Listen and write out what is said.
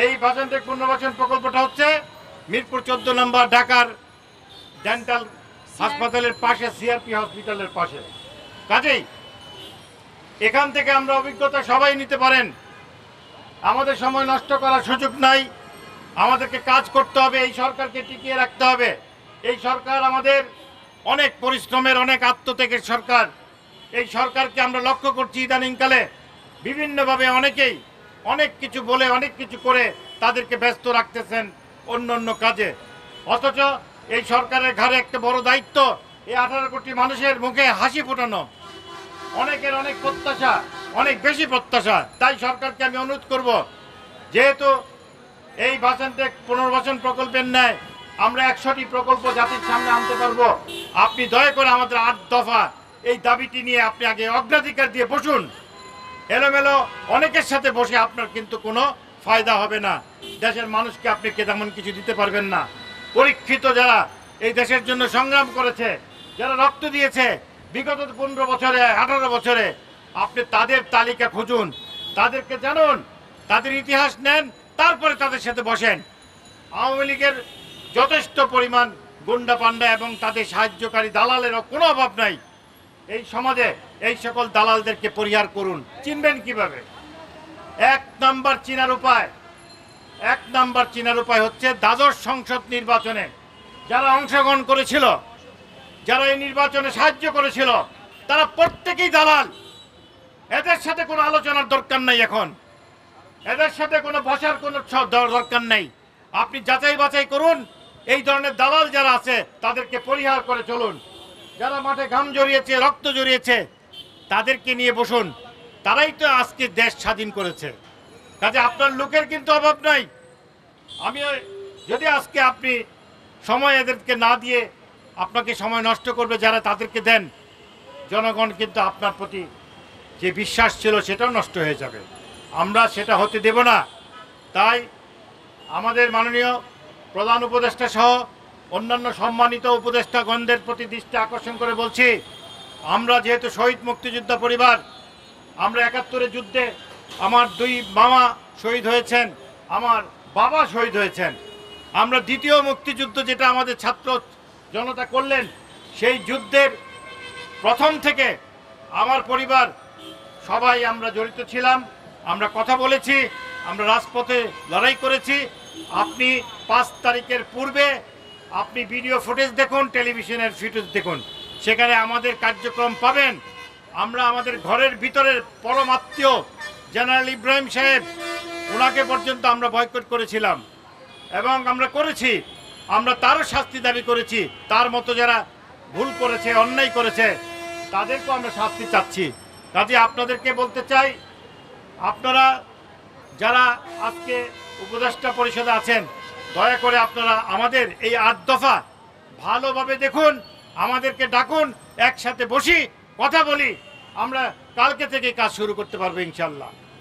এই বাসন্তের পুনর্বাসন প্রকল্পটা হচ্ছে মিরপুর 14 নম্বর ঢাকার ডেন্টাল হাসপাতালের পাশে, সিআরপি হসপিটালের পাশে। কাজেই এখান থেকে আমরা অভিজ্ঞতা সবাই নিতে পারেন। আমাদের সময় নষ্ট করার সুযোগ নাই, আমাদেরকে কাজ করতে হবে, এই সরকারকে টিকিয়ে রাখতে হবে। এই সরকার আমাদের অনেক পরিশ্রমের, অনেক আত্মত্যাগের সরকার। এই সরকারকে আমরা লক্ষ্য করছি ইদানিংকালে বিভিন্নভাবে অনেকেই অনেক কিছু বলে, অনেক কিছু করে তাদেরকে ব্যস্ত রাখতেছেন অন্য অন্য কাজে। অথচ এই সরকারের ঘাড়ে একটা বড় দায়িত্ব, এই 18 কোটি মানুষের মুখে হাসি ফোটানো। অনেকের অনেক প্রত্যাশা, অনেক বেশি প্রত্যাশা। তাই সরকারকে আমি অনুরোধ করব, যেহেতু এই বাসন্তেক পুনর্বাসন প্রকল্পের ন্যায় আমরা 100টি প্রকল্প জাতির সামনে আনতে পারবো, আপনি দয়া করে আমাদের 8 দফা এই দাবিটি নিয়ে আপনি আগে অগ্রাধিকার দিয়ে বসুন। এলোমেলো অনেকের সাথে বসে আপনার কিন্তু কোনো ফায়দা হবে না। দেশের মানুষকে আপনি তেমন কিছু দিতে পারবেন না। পরীক্ষিত যারা এই দেশের জন্য সংগ্রাম করেছে, যারা রক্ত দিয়েছে বিগত 15 বছরে, 18 বছরে, আপনি তাদের তালিকা খুঁজুন, তাদেরকে জানুন, তাদের ইতিহাস নেন, তারপরে তাদের সাথে বসেন। আওয়ামী লীগের যথেষ্ট পরিমাণ গুন্ডা পান্ডা এবং তাদের সাহায্যকারী দালালেরও কোনো অভাব নাই। এই সমাজে এই সকল দালালদেরকে পরিহার করুন। চিনবেন কিভাবে? এক নাম্বার চিনার উপায় হচ্ছে দ্বাদশ সংসদ নির্বাচনে যারা অংশগ্রহণ করেছিল, যারা এই নির্বাচনে সাহায্য করেছিল, তারা প্রত্যেকেই দালাল। এদের সাথে কোনো আলোচনার দরকার নাই, এখন এদের সাথে কোনো বসার কোনো দরকার নেই। আপনি যাচাই বাছাই করুন, এই ধরনের দালাল যারা আছে তাদেরকে পরিহার করে চলুন। যারা মাঠে ঘাম জড়িয়েছে, রক্ত জড়িয়েছে, তাদেরকে নিয়ে বসুন। তারাই তো আজকে দেশ স্বাধীন করেছে। কাজে আপনার লোকের কিন্তু অভাব নাই। আমি যদি আজকে আপনি সময় এদেরকে না দিয়ে আপনাকে সময় নষ্ট করবে যারা, তাদেরকে দেন, জনগণ কিন্তু আপনার প্রতি যে বিশ্বাস ছিল সেটাও নষ্ট হয়ে যাবে। আমরা সেটা হতে দেব না। তাই আমাদের মাননীয় প্রধান উপদেষ্টা সহ অন্যান্য সম্মানিত উপদেষ্টাগণদের প্রতি দৃষ্টি আকর্ষণ করে বলছি, আমরা যেহেতু শহীদ মুক্তিযোদ্ধা পরিবার, আমরা 71 যুদ্ধে আমার 2 মামা শহীদ হয়েছেন, আমার বাবা শহীদ হয়েছেন। আমরা দ্বিতীয় মুক্তিযুদ্ধ যেটা আমাদের ছাত্র জনতা করলেন, সেই যুদ্ধের প্রথম থেকে আমার পরিবার সবাই আমরা জড়িত ছিলাম। আমরা কথা বলেছি, আমরা রাজপথে লড়াই করেছি। আপনি 5 তারিখের পূর্বে আপনি ভিডিও ফুটেজ দেখুন, টেলিভিশনের ফুটেজ দেখুন, সেখানে আমাদের কার্যক্রম পাবেন। আমরা আমাদের ঘরের ভিতরের পরম আত্মীয় জেনারেল ইব্রাহিম সাহেব, ওনাকে পর্যন্ত আমরা বয়কট করেছিলাম এবং আমরা করেছি। আমরা তারও শাস্তি দাবি করেছি। তার মতো যারা ভুল করেছে, অন্যায় করেছে, তাদেরকেও আমরা শাস্তি চাচ্ছি। কাজে আপনাদেরকে বলতে চাই, আপনারা যারা আজকে উপদেষ্টা পরিষদে আছেন, দয়া করে আপনারা আমাদের এই 8 দফা ভালোভাবে দেখুন, আমাদেরকে ডাকুন, একসাথে বসি, কথা বলি। আমরা কালকে থেকে কাজ শুরু করতে পারবো ইনশাল্লাহ।